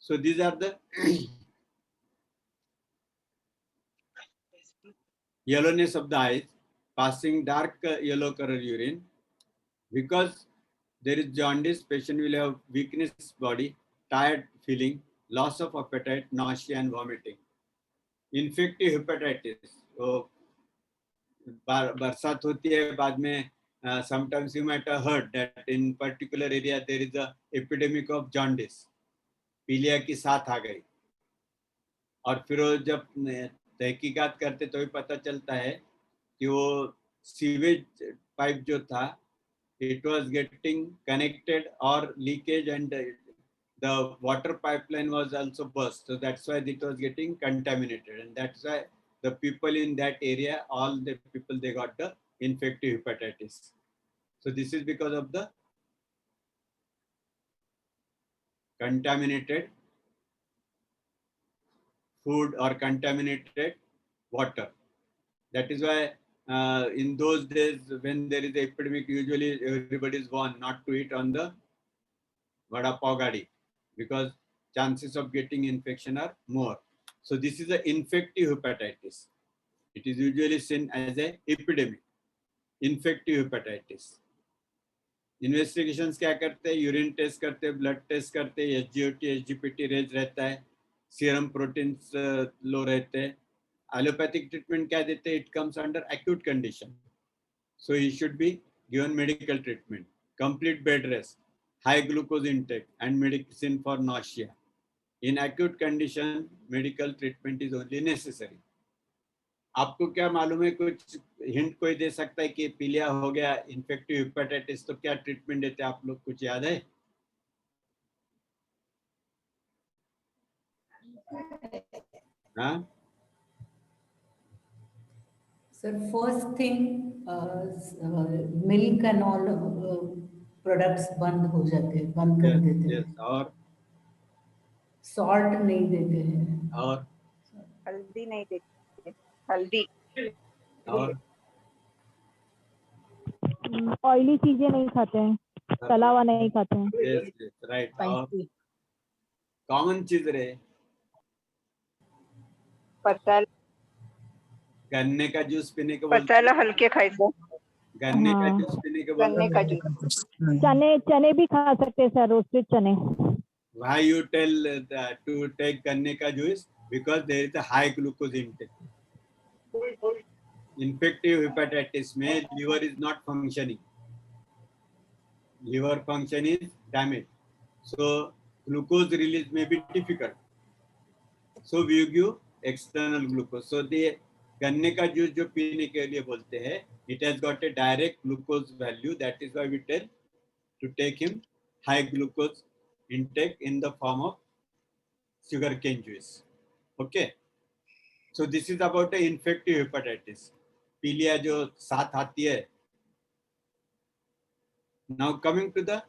So these are the yellowness of the eyes, passing dark yellow color urine. Because there is jaundice, patient will have weakness body, tired feeling, loss of appetite, nausea and vomiting. Infective hepatitis, तो बरसात होती है बाद में, sometimes you might have heard that in particular area there is a epidemic of jaundice, पीलिया की साथ आ गई. और फिर वो जब तहकीकात करते तो भी पता चलता है कि वो सीवेज पाइप जो था, it was getting connected or leakage, and the water pipeline was also burst, so that's why it was getting contaminated, and that's why the people in that area, all the people, they got the infective hepatitis. So this is because of the contaminated food or contaminated water. That is why in those days when there is an epidemic, usually everybody is warned not to eat on the vada pav gadi, because chances of getting infection are more. So this is an infective hepatitis. It is usually seen as an epidemic, infective hepatitis. Investigations क्या करते हैं? Urine test करते हैं, blood test करते हैं, SGOT, SGPT raise रहता है, serum proteins लो रहते हैं. Allopathic treatment क्या देते हैं? It comes under acute condition. So he should be given medical treatment, complete bed rest, high glucose intake and medicine for nausea. In acute condition, medical treatment is only necessary. आपको क्या मालूम है? कुछ hint कोई दे सकता है कि पीलिया हो गया, इन्फेक्टिव हेपेटाइटिस, तो क्या ट्रीटमेंट देते हैं आप लोग? कुछ याद है? हाँ, Sir, first thing, milk and all products बंद हो जाते हैं, बंद कर देते हैं. और Salt नहीं देते हैं. और हल्दी नहीं देते, हल्दी. और ऑयली चीजें नहीं खाते हैं, तला हुआ नहीं खाते हैं. yes, yes, right. और कॉमन चीज रहे, पताल गन्ने का जूस पीने के बोलते पताला हलके खायचं. गन्ने का हाँ. जूस पीने के गन्ने बोलते का जूस. चने भी खा सकते हैं सर, रोस्टेड चने. Why you tell to take गन्ने का juice? Because there is a high glucose intake. Infective hepatitis में liver is not functioning. Liver function is damaged. So glucose release may be difficult. So we give external glucose. So the गन्ने का juice जो पीने के लिए बोलते हैं, it has got a direct glucose value. That is why we tell to take him high glucose intake in the form of sugarcane juice. Okay. So this is about the infective hepatitis. पीलिया जो साथ आती है. Now coming to the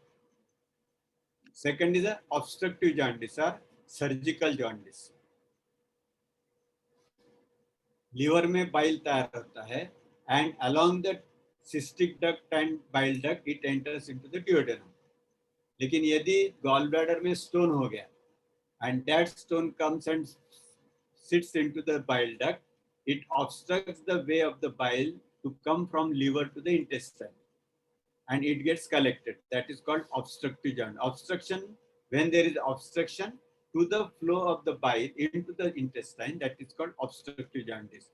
second is the obstructive jaundice or surgical jaundice. Liver में bile तैयार होता है, and along the cystic duct and bile duct it enters into the duodenum. लेकिन यदि गॉल ब्लैडर में स्टोन हो गया and that stone comes and sits into the bile duct, it obstructs the way of the bile to come from liver to the intestine, and it gets collected. That is called obstructive jaundice. Obstruction, when there is obstruction to the flow of the bile into the intestine, that is called obstructive jaundice.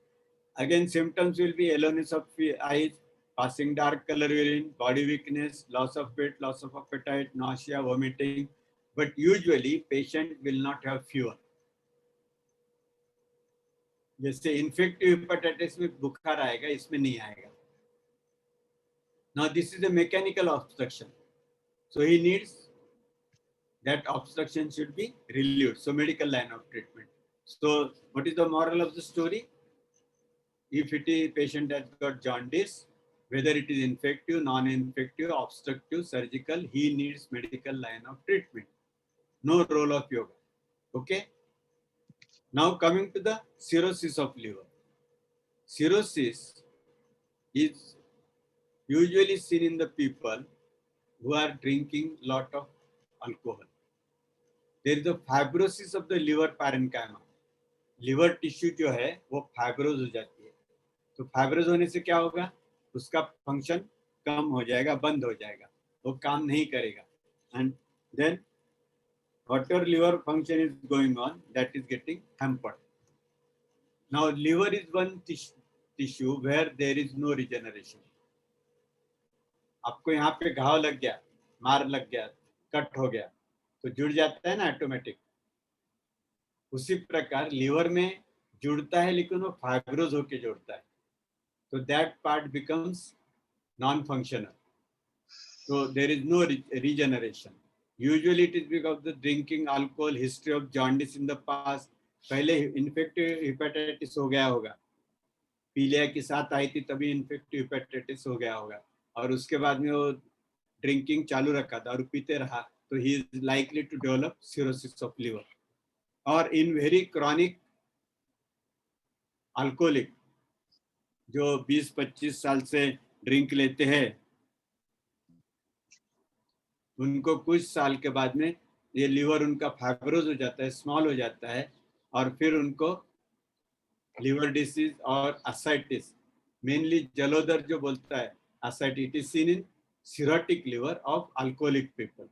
Again, symptoms will be yellowness of eyes, passing dark color urine, body weakness, loss of weight, loss of appetite, nausea, vomiting. But usually patient will not have fever. जैसे infective hepatitis में बुखार आएगा, इसमें नहीं आएगा. Now this is a mechanical obstruction, so he needs that obstruction should be relieved. So medical line of treatment. So what is the moral of the story? If it is patient has got jaundice, whether it is infective, non-infective, obstructive, surgical, he needs medical line of treatment. No role of yoga. Okay. Now coming to the cirrhosis of liver. Cirrhosis is usually seen in the people who are drinking lot of alcohol. There is a fibrosis of the liver parenchyma. Liver tissue जो है वो fibrous हो जाती है. तो फाइब्रोज होने से क्या होगा, उसका फंक्शन कम हो जाएगा, बंद हो जाएगा, वो काम नहीं करेगा. And then whatever liver function is going on, that is getting hampered. Now liver is one tissue where there is no regeneration. आपको यहाँ पे घाव लग गया, मार लग गया, कट हो गया, तो जुड़ जाता है ना ऑटोमेटिक. उसी प्रकार लीवर में जुड़ता है, लेकिन वो फाइब्रोज होके जुड़ता है, तो that part becomes non functional. So there is no regeneration. Usually it is because of the drinking alcohol, history of jaundice in the past. पहले इन्फेक्टिव हेपेटाइटिस हो गया होगा, पीलिया के साथ आई थी तभी इन्फेक्टिव हेपेटाइटिस हो गया होगा, और उसके बाद में वो ड्रिंकिंग चालू रखा, दारू पीते रहा, तो he is likely to develop cirrhosis of liver. और इन वेरी क्रॉनिक अल्कोहलिक जो 20-25 साल से ड्रिंक लेते हैं, उनको कुछ साल के बाद में ये लीवर उनका फाइब्रोज हो जाता है, स्मॉल हो जाता है, और फिर उनको लिवर डिसीज और असाइटिस, मेनली जलोदर जो बोलता है ascites, seen in cirrhotic liver of alcoholic people.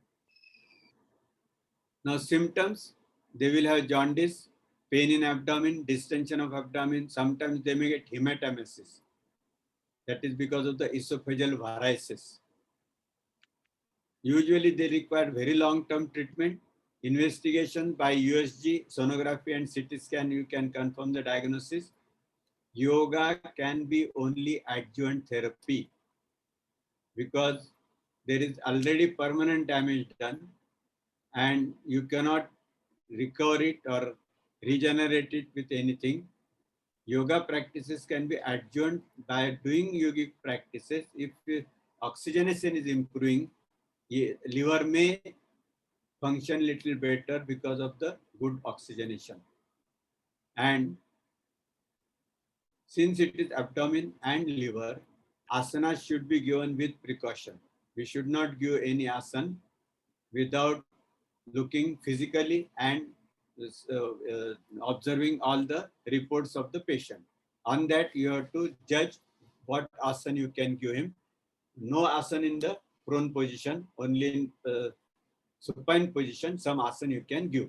Now symptoms, they will have jaundice, pain in abdomen, distension of abdomen, sometimes they may get hematemesis, that is because of the esophageal varices. Usually they require very long-term treatment. Investigation by USG, sonography and CT scan, you can confirm the diagnosis. Yoga can be only adjuvant therapy because there is already permanent damage done and you cannot recover it or regenerate it with anything. Yoga practices can be adjuvant by doing yogic practices. If oxygenation is improving, liver may function little better because of the good oxygenation. And since it is abdomen and liver, asana should be given with precaution. We should not give any asana without looking physically and observing all the reports of the patient. On that, you have to judge what asana you can give him. No asana in the prone position, only in supine position, some asana you can give.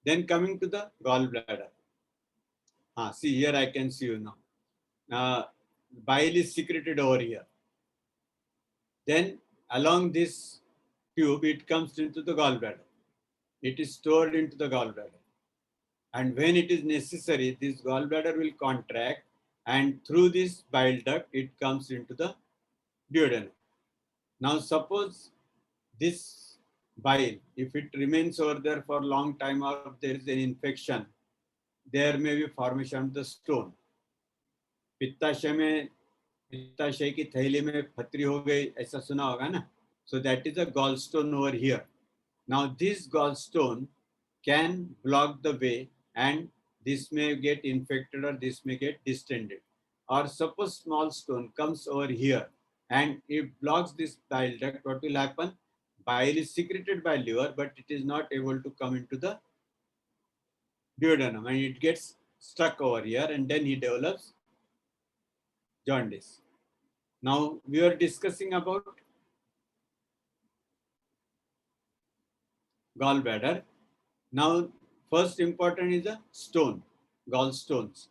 Then coming to the gallbladder. See here, I can see you now. Bile is secreted over here. Then along this tube, it comes into the gallbladder. It is stored into the gallbladder. And when it is necessary, this gallbladder will contract, and through this bile duct, it comes into the duodenum. Now suppose this bile, if it remains over there for a long time or if there is an infection, there may be formation of the stone. पित्ताशय की थैली में पथरी हो गई, ऐसा सुना होगा ना? So that is a gallstone over here. Now this gallstone can block the way and this may get infected or this may get distended. Or suppose small stone comes over here and it blocks this bile duct, what will happen? Bile is secreted by liver, but it is not able to come into the duodenum and it gets stuck over here, and then he develops jaundice. Now we are discussing about gallbladder. Now first important is the stone, gallstones.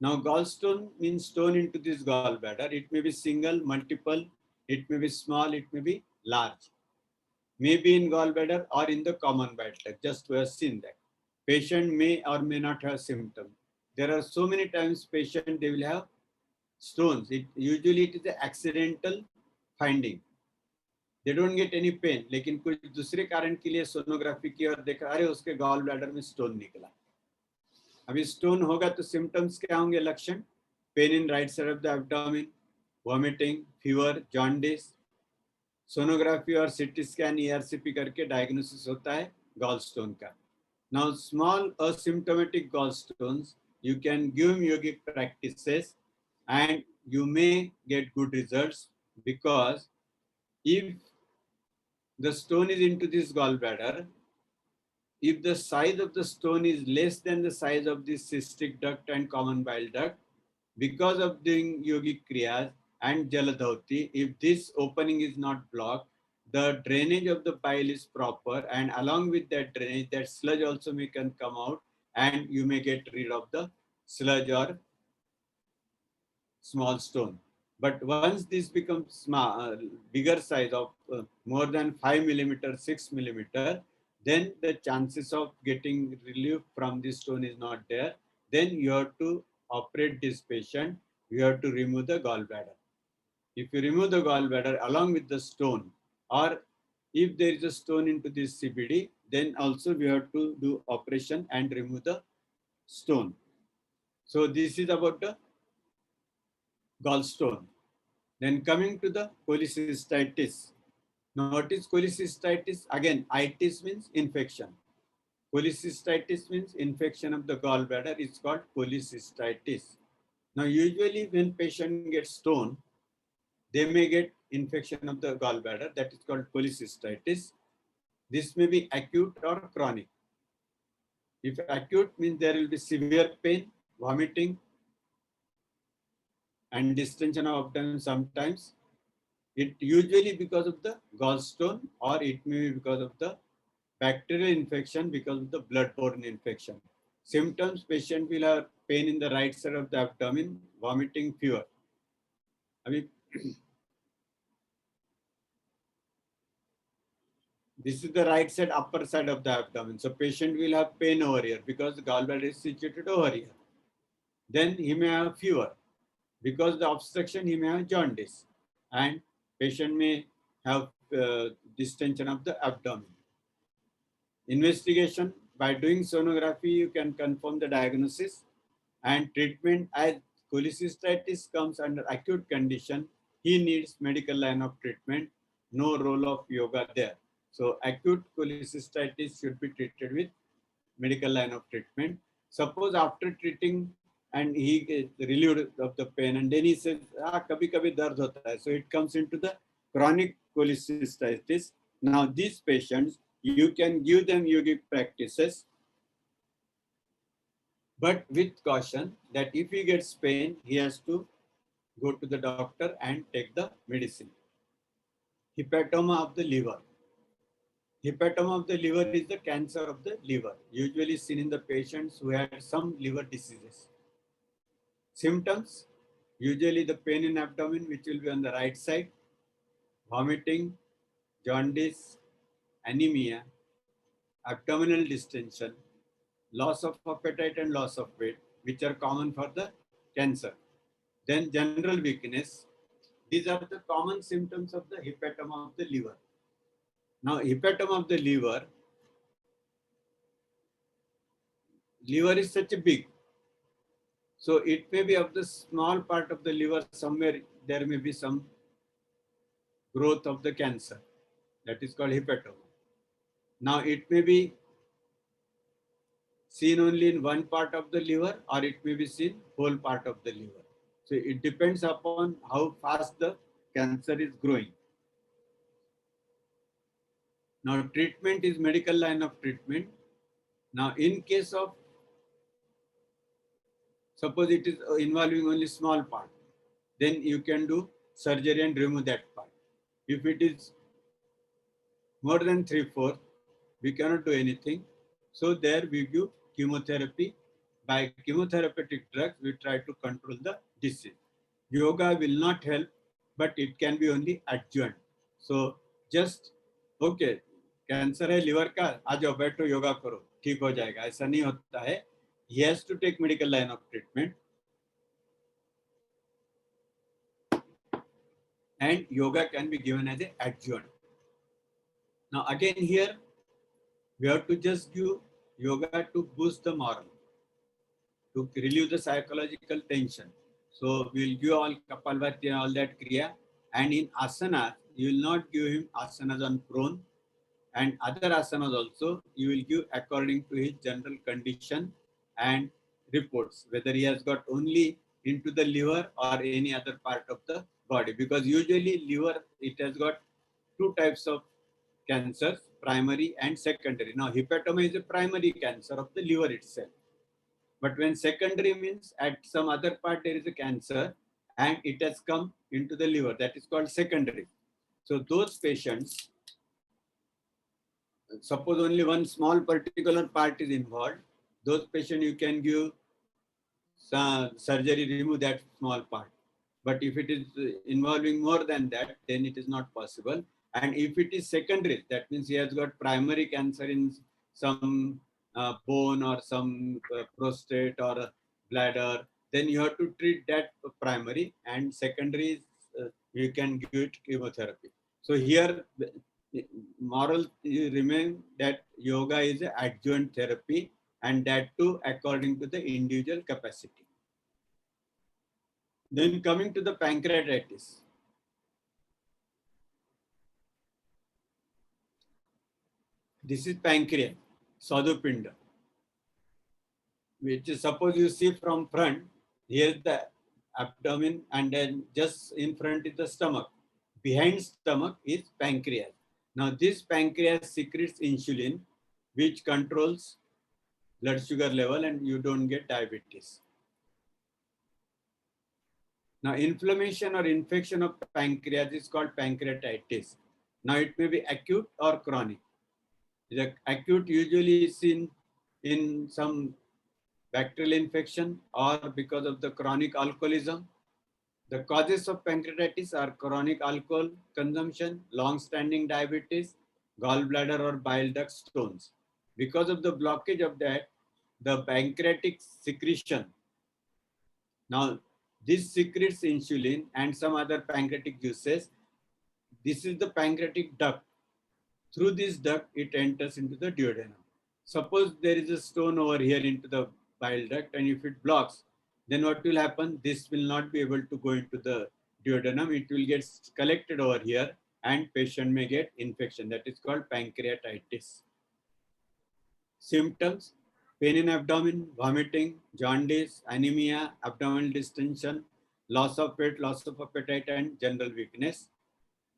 Now gallstone means stone into this gallbladder. It may be single, multiple, it may be small, it may be large. Maybe in gallbladder or in the common bile duct, just we have seen that. Patient may or may not have symptoms. There are so many times patient, they will have stones. Usually it is an accidental finding. They don't get any pain, लेकिन कुछ दूसरे कारण के लिए sonography की और देखा, अरे उसके गॉल ब्लैडर में स्टोन निकला. अभी स्टोन होगा तो सिम्टम्स क्या होंगे? लक्षण: pain in right side of the abdomen, vomiting, fever, jaundice. Sonography और सिटी स्कैन ERCP करके डायग्नोसिस होता है गॉल स्टोन का. Now small asymptomatic gall stones, you can give yogic practices and you may get good results, because if the stone is into this gallbladder, if the size of the stone is less than the size of this cystic duct and common bile duct, because of doing yogic kriyas and jaladhauti, if this opening is not blocked, the drainage of the bile is proper, and along with that drainage, that sludge also can come out, and you may get rid of the sludge or small stone. But once this becomes small, bigger size of more than 5 millimeter, 6 millimeter, then the chances of getting relief from this stone is not there. Then you have to operate this patient. You have to remove the gallbladder. If you remove the gallbladder along with the stone, or if there is a stone into this CBD, then also we have to do operation and remove the stone. So this is about the gallstone. Then coming to the cholecystitis. Notice cholecystitis, again, itis means infection. Cholecystitis means infection of the gallbladder. It's called cholecystitis. Now, usually when patient gets stone, they may get infection of the gallbladder. That is called cholecystitis. This may be acute or chronic. If acute means there will be severe pain, vomiting, and distension of abdomen sometimes. It usually because of the gallstone, or it may be because of the bacterial infection, because of the bloodborne infection. Symptoms: patient will have pain in the right side of the abdomen, vomiting, fever. I mean, this is the right side, upper side of the abdomen. So patient will have pain over here because the gallbladder is situated over here. Then he may have fever. Because the obstruction, he may have jaundice, and patient may have distension of the abdomen. Investigation: by doing sonography, you can confirm the diagnosis and treatment. As cholecystitis comes under acute condition, he needs medical line of treatment. No role of yoga there. So acute cholecystitis should be treated with medical line of treatment. Suppose after treating and he gets relieved of the pain, and then he says, kabhi kabhi dard hota hai. So it comes into the chronic cholecystitis. Now these patients, you can give them yogic practices, but with caution that if he gets pain, he has to go to the doctor and take the medicine. Hepatoma of the liver. Hepatoma of the liver is the cancer of the liver, usually seen in the patients who had some liver diseases. Symptoms: usually the pain in abdomen, which will be on the right side, vomiting, jaundice, anemia, abdominal distension, loss of appetite and loss of weight, which are common for the cancer. Then general weakness. These are the common symptoms of the hepatoma of the liver. Now, hepatoma of the liver is such a big. So it may be of the small part of the liver, somewhere there may be some growth of the cancer. That is called hepatoma. Now it may be seen only in one part of the liver, or it may be seen whole part of the liver. So it depends upon how fast the cancer is growing. Now treatment is medical line of treatment. Now in case of, suppose it is involving only small part, then you can do surgery and remove that part. If it is more than 3/4, we cannot do anything. So there we give chemotherapy. By chemotherapeutic drugs, we try to control the disease. Yoga will not help, but it can be only adjuvant. So just, okay, cancer है liver का, आ जाओ बैठो योगा करो ठीक हो जाएगा, ऐसा नहीं होता है. He has to take medical line of treatment, and yoga can be given as an adjuvant. Now again here, we have to just give yoga to boost the morale, to relieve the psychological tension. So we'll give all Kapalbhati and all that kriya, and in asana, you will not give him asanas on prone, and other asanas also you will give according to his general condition and reports, whether he has got only into the liver or any other part of the body, because usually liver, it has got two types of cancers, primary and secondary. Now hepatoma is a primary cancer of the liver itself, But when secondary means at some other part there is a cancer and it has come into the liver, that is called secondary. So those patients, suppose only one small particular part is involved, those patients you can give surgery, remove that small part. But if it is involving more than that, then it is not possible. And if it is secondary, that means he has got primary cancer in some bone or some prostate or bladder, then you have to treat that primary, and secondary you can give it chemotherapy. So here moral remain that yoga is an adjuvant therapy, and that too according to the individual capacity. Then coming to the pancreatitis. This is pancreas, Swadhupinda, which is, suppose you see from front, here's the abdomen and then just in front is the stomach. Behind stomach is pancreas. Now this pancreas secretes insulin, which controls blood sugar level and you don't get diabetes. Now inflammation or infection of pancreas is called pancreatitis. Now it may be acute or chronic. The acute usually is seen in some bacterial infection or because of the chronic alcoholism. The causes of pancreatitis are chronic alcohol consumption, long-standing diabetes, gallbladder or bile duct stones. Because of the blockage of that, the pancreatic secretion. Now, this secretes insulin and some other pancreatic juices. This is the pancreatic duct. Through this duct, it enters into the duodenum. Suppose there is a stone over here into the bile duct, and if it blocks, then what will happen? This will not be able to go into the duodenum. It will get collected over here and patient may get infection. That is called pancreatitis. Symptoms: pain in abdomen, vomiting, jaundice, anemia, abdominal distension, loss of weight, loss of appetite, and general weakness.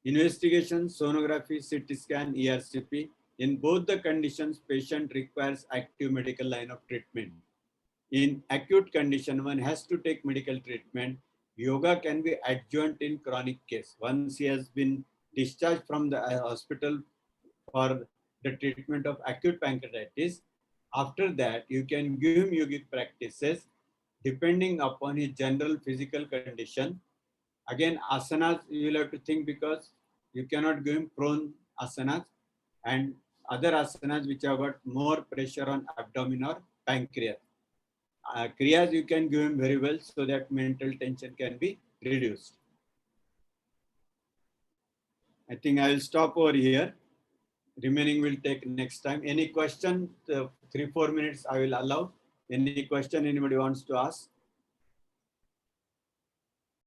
Investigation: sonography, CT scan, ERCP. In both the conditions, patient requires active medical line of treatment. In acute condition, one has to take medical treatment. Yoga can be adjuvant in chronic case. Once he has been discharged from the hospital for the treatment of acute pancreatitis, after that you can give him yogic practices depending upon his general physical condition. Again, asanas you will have to think, because you cannot give him prone asanas and other asanas which have got more pressure on abdomen or pancreas. Kriyas you can give him very well so that mental tension can be reduced. I think I will stop over here. Remaining will take next time. Any question? 3-4 minutes I will allow. Any question anybody wants to ask?